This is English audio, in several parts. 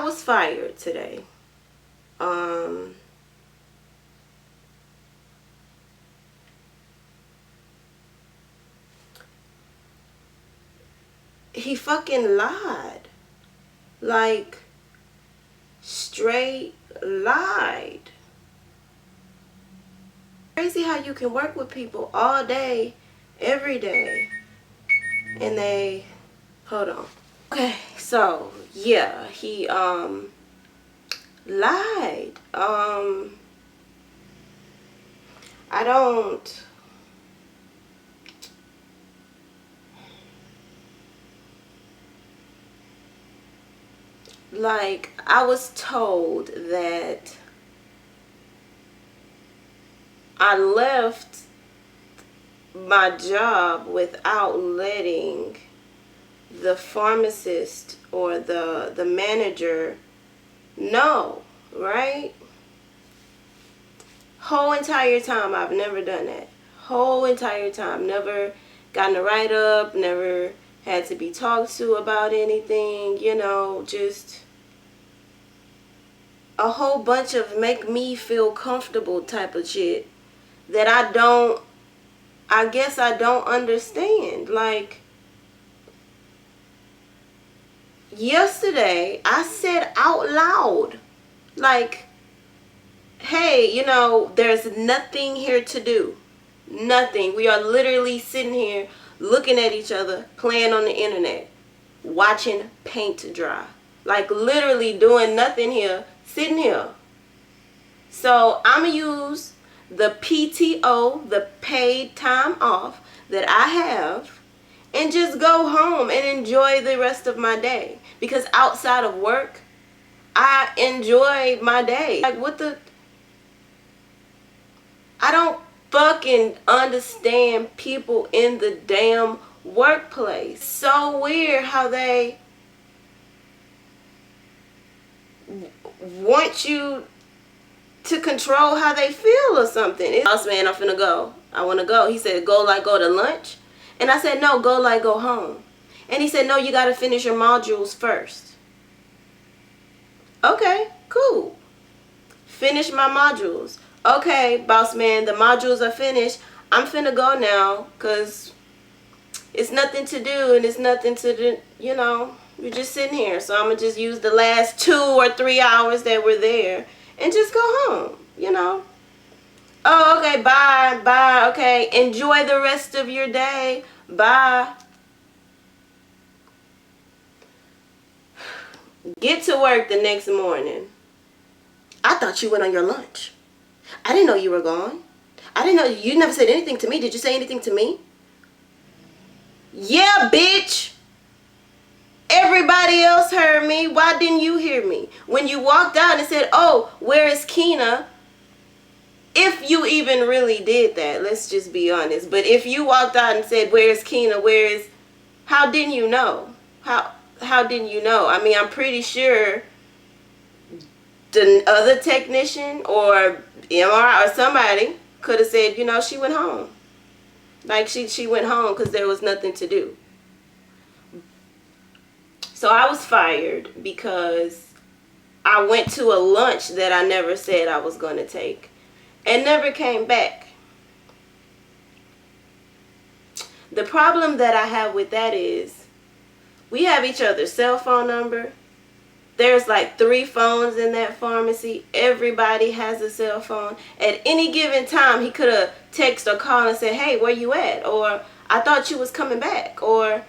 was fired today. He fucking lied. Like, straight lied. Crazy how you can work with people all day, every day, and they, hold on. Okay, so yeah, he lied. I don't, like, I was told that I left my job without letting the pharmacist or the manager know, right? Whole entire time I've never done that. Whole entire time. Never gotten a write-up, never had to be talked to about anything, you know, just a whole bunch of make me feel comfortable type of shit that I guess I don't understand. Like, yesterday I said out loud, like, hey, you know, there's nothing here to do. Nothing. We are literally sitting here looking at each other, playing on the internet, watching paint dry. Like, literally doing nothing here, sitting here. So I'm going to use the PTO, the paid time off that I have, and just go home and enjoy the rest of my day. Because outside of work, I enjoy my day. Like, what the... I don't fucking understand people in the damn workplace. So weird how they want you to control how they feel or something. Boss man, I'm finna go. I wanna go. He said, go to lunch. And I said, no, go home. And he said, no, you gotta finish your modules first. Okay, cool. Finish my modules. Okay, boss man, the modules are finished. I'm finna go now because it's nothing to do and it's nothing to do, you know, we're just sitting here. So I'm going to just use the last 2 or 3 hours that were there and just go home, you know. Oh, okay, bye, okay. Enjoy the rest of your day. Bye. Get to work the next morning. I thought you went on your lunch. I didn't know you were gone. I didn't know. You never said anything to me. Did you say anything to me? Yeah, bitch. Everybody else heard me. Why didn't you hear me? When you walked out and said, oh, where is Keena? If you even really did that, let's just be honest. But if you walked out and said, where's Keena? How didn't you know? How didn't you know? I mean, I'm pretty sure the other technician or MRI or somebody could have said, you know, she went home. Like, she went home because there was nothing to do. So I was fired because I went to a lunch that I never said I was going to take and never came back. The problem that I have with that is we have each other's cell phone number. There's like 3 phones in that pharmacy. Everybody has a cell phone. At any given time, he could have texted or called and said, hey, where you at? Or, I thought you was coming back. Or,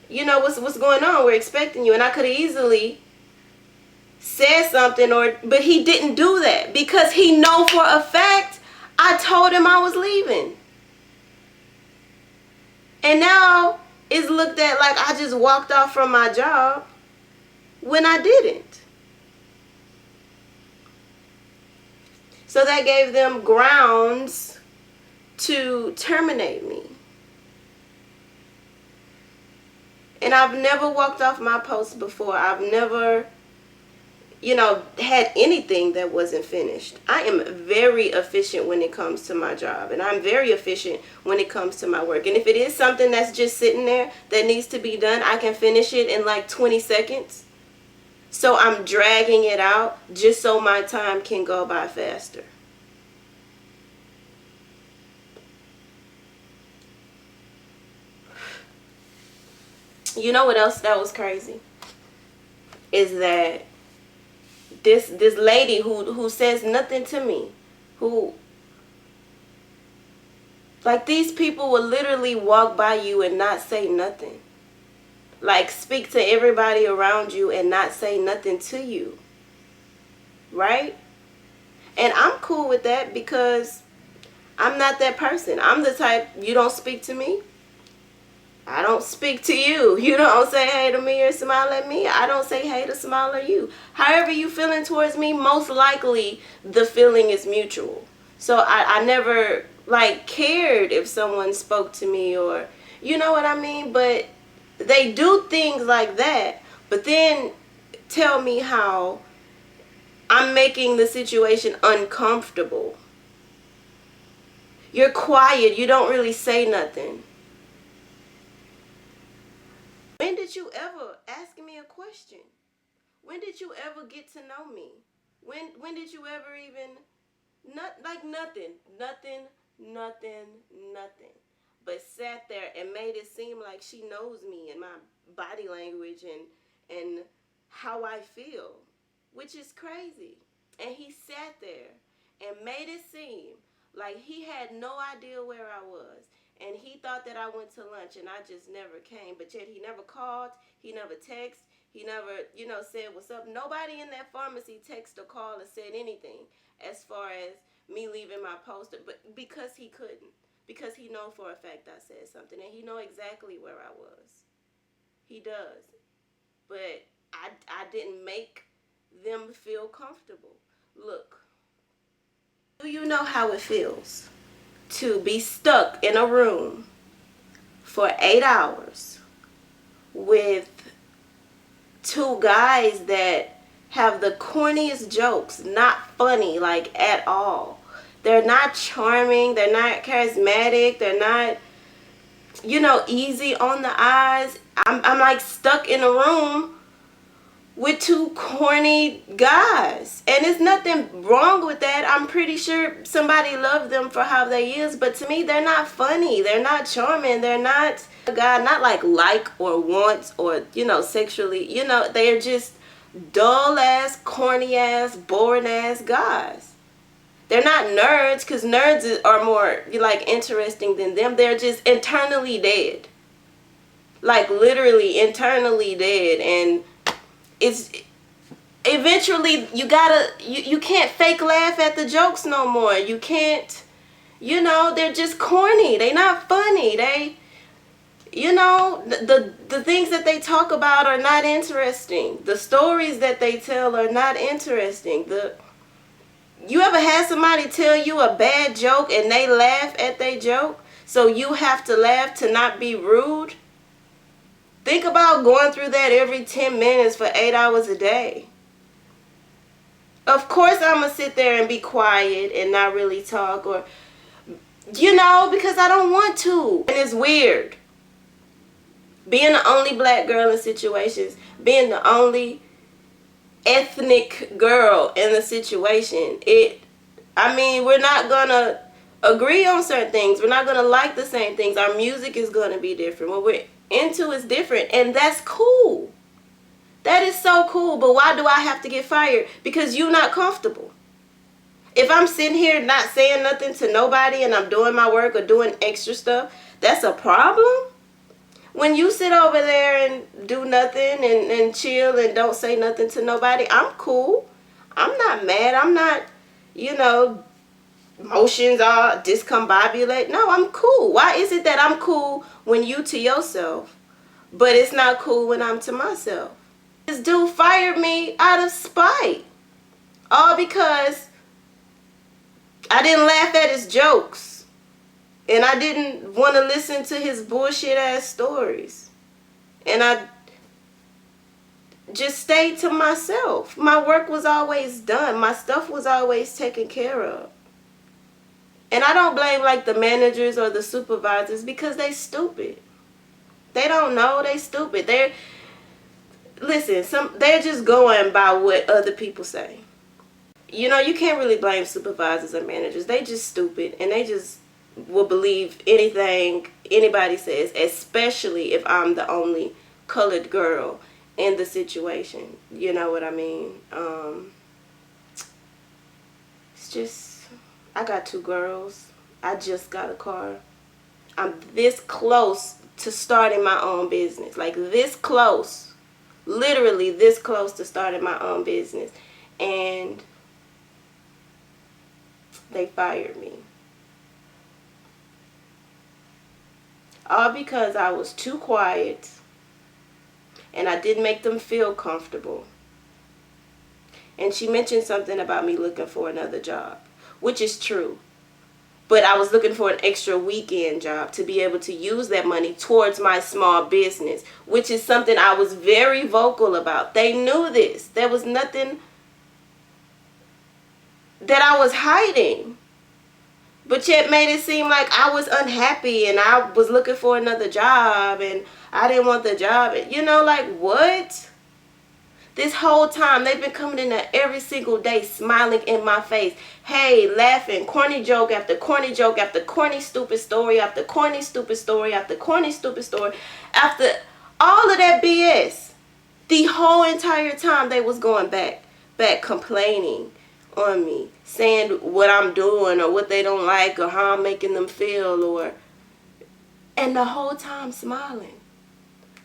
you know, what's going on? We're expecting you. And I could have easily said something, but he didn't do that. Because he know for a fact I told him I was leaving. And now it's looked at like I just walked off from my job. When I didn't. So that gave them grounds to terminate me. And I've never walked off my post before. I've never, you know, had anything that wasn't finished. I am very efficient when it comes to my job. And I'm very efficient when it comes to my work. And if it is something that's just sitting there that needs to be done, I can finish it in like 20 seconds. So I'm dragging it out just so my time can go by faster. You know what else that was crazy? Is that this lady who says nothing to me, who, like, these people will literally walk by you and not say nothing. Like, speak to everybody around you and not say nothing to you. Right? And I'm cool with that because I'm not that person. I'm the type, you don't speak to me, I don't speak to you. You don't say hey to me or smile at me, I don't say hey to smile at you. However you feeling towards me, most likely the feeling is mutual. So I never like cared if someone spoke to me, or you know what I mean? But they do things like that, but then tell me how I'm making the situation uncomfortable. You're quiet, you don't really say nothing. When did you ever ask me a question? When did you ever get to know me? When did you ever even, not like nothing, nothing. But sat there and made it seem like she knows me and my body language and how I feel, which is crazy. And he sat there and made it seem like he had no idea where I was. And he thought that I went to lunch and I just never came. But yet he never called, he never texted, he never, said what's up. Nobody in that pharmacy texted or called or said anything as far as me leaving my poster. But because he couldn't. Because he know for a fact I said something. And he know exactly where I was. He does. But I didn't make them feel comfortable. Look, do you know how it feels to be stuck in a room for 8 hours with two guys that have the corniest jokes, not funny, like, at all? They're not charming, they're not charismatic, they're not, easy on the eyes. I'm like stuck in a room with two corny guys. And there's nothing wrong with that. I'm pretty sure somebody loved them for how they is, but to me they're not funny, they're not charming, they're not a guy, not like or want or sexually, they're just dull ass, corny ass, boring ass guys. They're not nerds, because nerds are more like interesting than them. They're just internally dead, like literally internally dead. And it's eventually you can't fake laugh at the jokes no more. You can't, they're just corny, they not funny, they, the things that they talk about are not interesting, the stories that they tell are not interesting. You ever had somebody tell you a bad joke and they laugh at their joke, so you have to laugh to not be rude? Think about going through that every 10 minutes for 8 hours a day. Of course I'm going to sit there and be quiet and not really talk, or, because I don't want to. And it's weird. Being the only black girl in situations, being the only ethnic girl in the situation, we're not going to agree on certain things. We're not going to like the same things. Our music is going to be different. What we're into is different, and that's cool. That is so cool. But why do I have to get fired? Because you're not comfortable. If I'm sitting here not saying nothing to nobody and I'm doing my work or doing extra stuff, that's a problem? When you sit over there and do nothing and chill and don't say nothing to nobody, I'm cool. I'm not mad. I'm not, emotions are discombobulate. No, I'm cool. Why is it that I'm cool when you to yourself, but it's not cool when I'm to myself? This dude fired me out of spite. All because I didn't laugh at his jokes. And I didn't want to listen to his bullshit ass stories. And I just stayed to myself. My work was always done. My stuff was always taken care of. And I don't blame like the managers or the supervisors, because they stupid. They don't know, they stupid. listen, they're just going by what other people say. You know, you can't really blame supervisors or managers. They just stupid, and they just will believe anything anybody says, especially if I'm the only colored girl in the situation. You know what I mean? It's just, I got 2 girls. I just got a car. I'm this close to starting my own business. Like this close. Literally this close to starting my own business. And they fired me. All because I was too quiet and I didn't make them feel comfortable. And she mentioned something about me looking for another job, which is true. But I was looking for an extra weekend job to be able to use that money towards my small business, which is something I was very vocal about. They knew this. There was nothing that I was hiding. But yet made it seem like I was unhappy and I was looking for another job and I didn't want the job. You know, like what? This whole time they've been coming in there every single day smiling in my face. Hey, laughing, corny joke after corny joke after corny stupid story after corny stupid story after corny stupid story. After all of that BS, the whole entire time they was going back complaining on me, saying what I'm doing or what they don't like or how I'm making them feel, and the whole time smiling,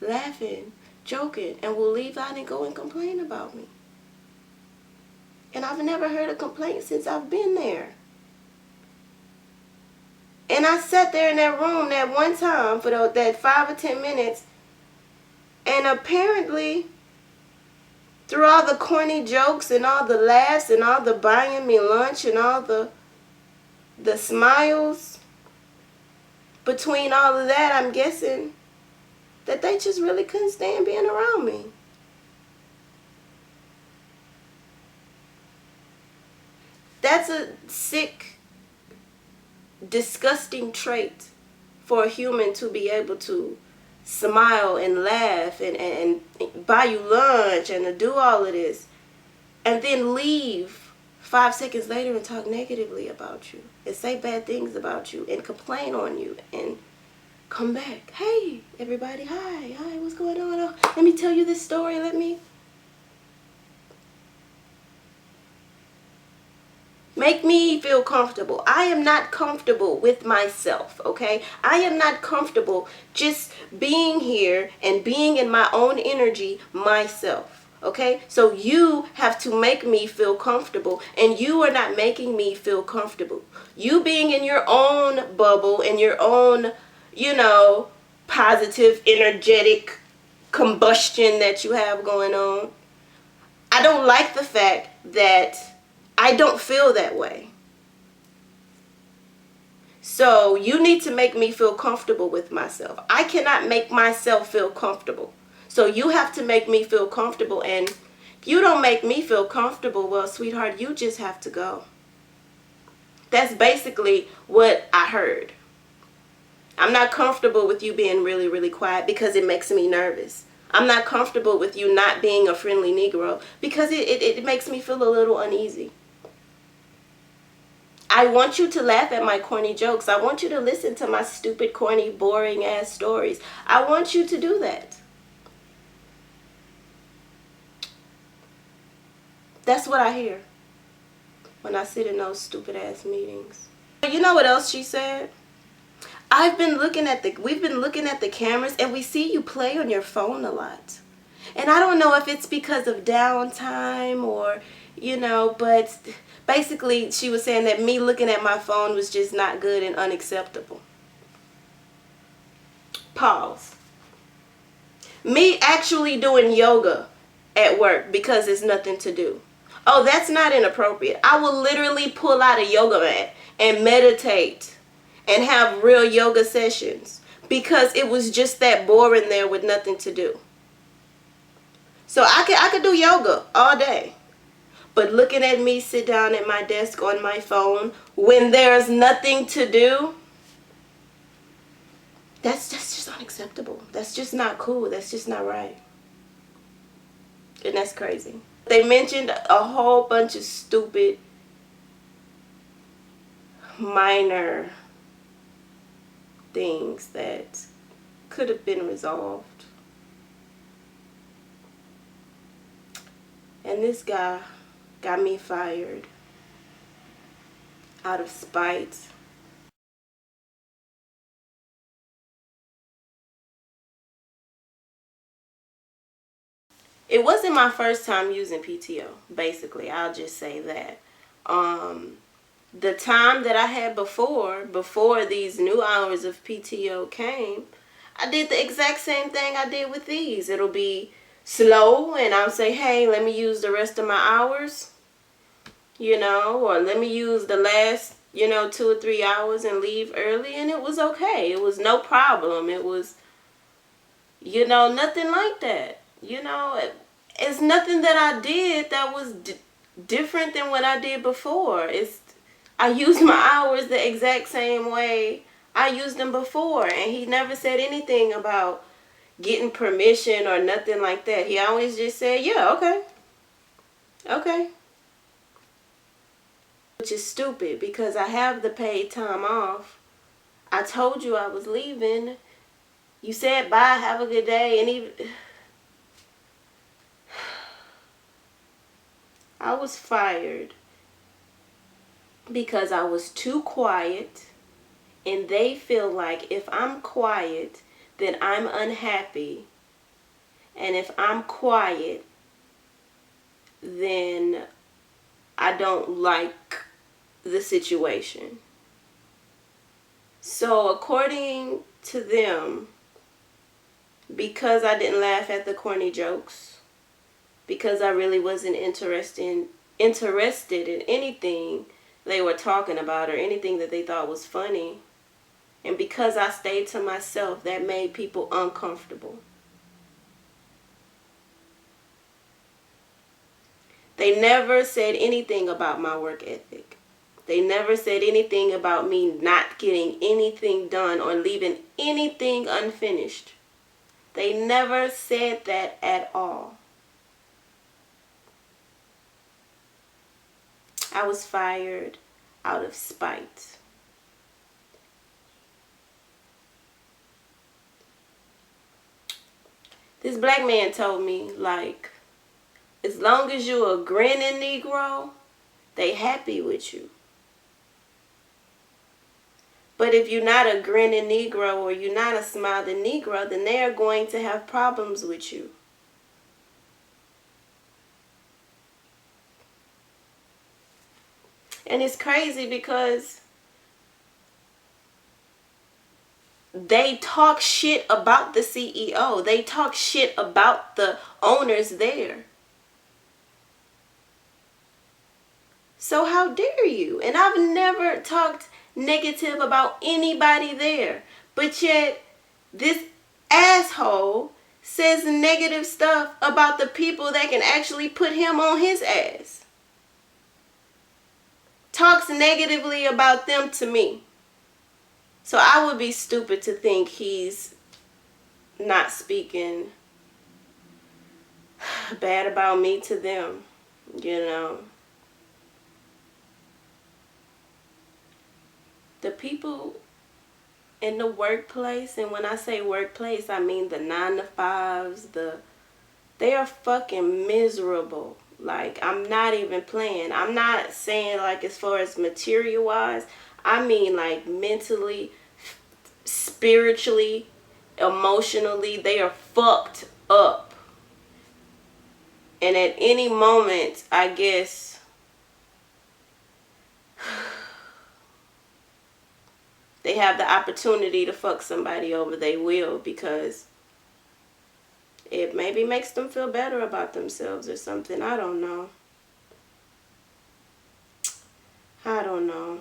laughing, joking, and will leave out and go and complain about me. And I've never heard a complaint since I've been there. And I sat there in that room that one time for that 5 or 10 minutes, and apparently through all the corny jokes and all the laughs and all the buying me lunch and all the smiles, between all of that, I'm guessing that they just really couldn't stand being around me. That's a sick, disgusting trait for a human to be able to smile and laugh and buy you lunch and to do all of this and then leave 5 seconds later and talk negatively about you and say bad things about you and complain on you and come back. Hey, everybody. Hi, what's going on? Oh, let me tell you this story. Make me feel comfortable. I am not comfortable with myself, okay? I am not comfortable just being here and being in my own energy myself, okay? So you have to make me feel comfortable, and you are not making me feel comfortable. You being in your own bubble, in your own, positive, energetic combustion that you have going on. I don't like the fact that I don't feel that way. So you need to make me feel comfortable with myself. I cannot make myself feel comfortable. So you have to make me feel comfortable. And if you don't make me feel comfortable, well, sweetheart, you just have to go. That's basically what I heard. I'm not comfortable with you being really, really quiet because it makes me nervous. I'm not comfortable with you not being a friendly Negro because it makes me feel a little uneasy. I want you to laugh at my corny jokes. I want you to listen to my stupid, corny, boring ass stories. I want you to do that. That's what I hear when I sit in those stupid ass meetings. You know what else she said? We've been looking at the cameras and we see you play on your phone a lot. And I don't know if it's because of downtime or, but basically she was saying that me looking at my phone was just not good and unacceptable. Pause. Me actually doing yoga at work because there's nothing to do. Oh, that's not inappropriate. I will literally pull out a yoga mat and meditate and have real yoga sessions because it was just that boring there with nothing to do. So I could do yoga all day. But looking at me sit down at my desk on my phone when there's nothing to do, that's just unacceptable. That's just not cool. That's just not right. And that's crazy. They mentioned a whole bunch of stupid, minor things that could have been resolved. And this guy got me fired out of spite. It wasn't my first time using PTO, basically. I'll just say that. The time that I had before these new hours of PTO came, I did the exact same thing I did with these. It'll be slow, and I'll say, hey, let me use the rest of my hours, or let me use the last, 2 or 3 hours and leave early, and it was okay. It was no problem. It was, nothing like that. It's nothing that I did that was different than what I did before. I used my hours the exact same way I used them before, and he never said anything about getting permission or nothing like that. He always just said, yeah, okay. Okay. Which is stupid because I have the paid time off. I told you I was leaving. You said bye, have a good day, and even I was fired because I was too quiet, and they feel like if I'm quiet, then I'm unhappy. And if I'm quiet, then I don't like the situation. So according to them, because I didn't laugh at the corny jokes, because I really wasn't interested in anything they were talking about or anything that they thought was funny, and because I stayed to myself, that made people uncomfortable. They never said anything about my work ethic. They never said anything about me not getting anything done or leaving anything unfinished. They never said that at all. I was fired out of spite. This black man told me, like, as long as you a grinning Negro, they happy with you. But if you're not a grinning Negro or you're not a smiling Negro, then they are going to have problems with you. And it's crazy because they talk shit about the CEO. They talk shit about the owners there. So how dare you? And I've never talked negative about anybody there. But yet, this asshole says negative stuff about the people that can actually put him on his ass. Talks negatively about them to me. So I would be stupid to think he's not speaking bad about me to them, The people in the workplace, and when I say workplace, I mean the 9-to-5s, they are fucking miserable. Like, I'm not even playing. I'm not saying like as far as material wise. I mean like mentally, spiritually, emotionally, they are fucked up. And at any moment, I guess, they have the opportunity to fuck somebody over, they will, because it maybe makes them feel better about themselves or something. I don't know. I don't know.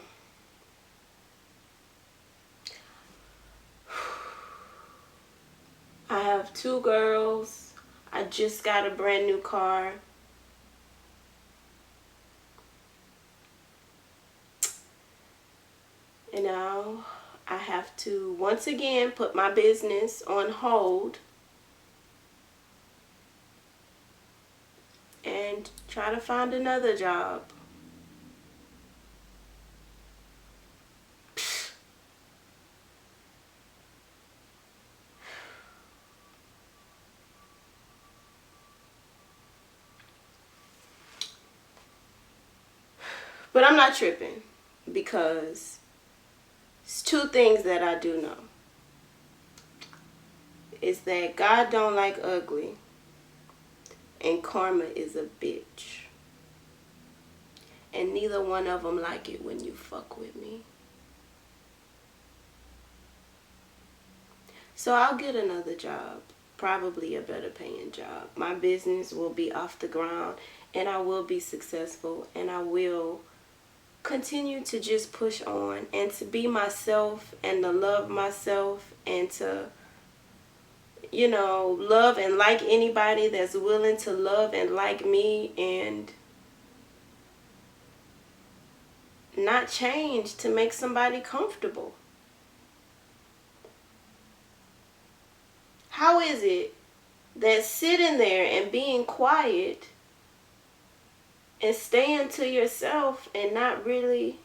I have 2 girls. I just got a brand new car. And now I have to once again put my business on hold and try to find another job. But I'm not tripping, because it's two things that I do know. Is that God don't like ugly, and karma is a bitch. And neither one of them like it when you fuck with me. So I'll get another job, probably a better paying job. My business will be off the ground, and I will be successful, and I will continue to just push on and to be myself and to love myself and to, love and like anybody that's willing to love and like me, and not change to make somebody comfortable. How is it that sitting there and being quiet and staying to yourself and not really,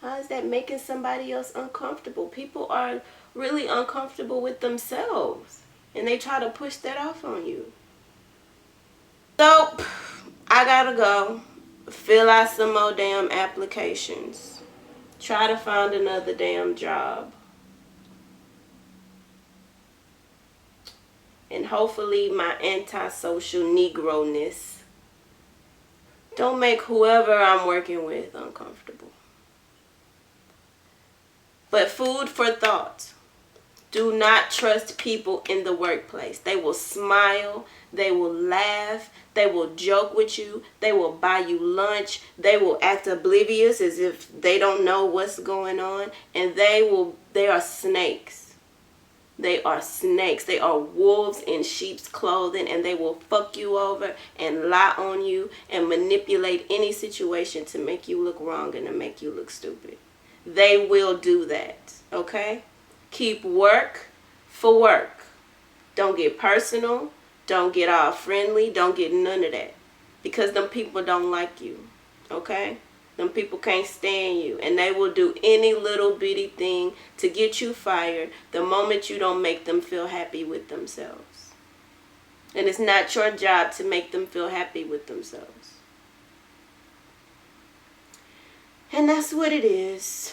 how is that making somebody else uncomfortable? People are really uncomfortable with themselves, and they try to push that off on you. So I gotta go fill out some more damn applications, try to find another damn job, and hopefully my antisocial Negro-ness don't make whoever I'm working with uncomfortable. But food for thought. Do not trust people in the workplace. They will smile, they will laugh, they will joke with you, they will buy you lunch, they will act oblivious as if they don't know what's going on, and they are snakes. They are snakes. They are wolves in sheep's clothing, and they will fuck you over and lie on you and manipulate any situation to make you look wrong and to make you look stupid. They will do that, okay? Keep work for work. Don't get personal. Don't get all friendly. Don't get none of that, because them people don't like you, okay? Them people can't stand you, and they will do any little bitty thing to get you fired the moment you don't make them feel happy with themselves. And it's not your job to make them feel happy with themselves. And that's what it is.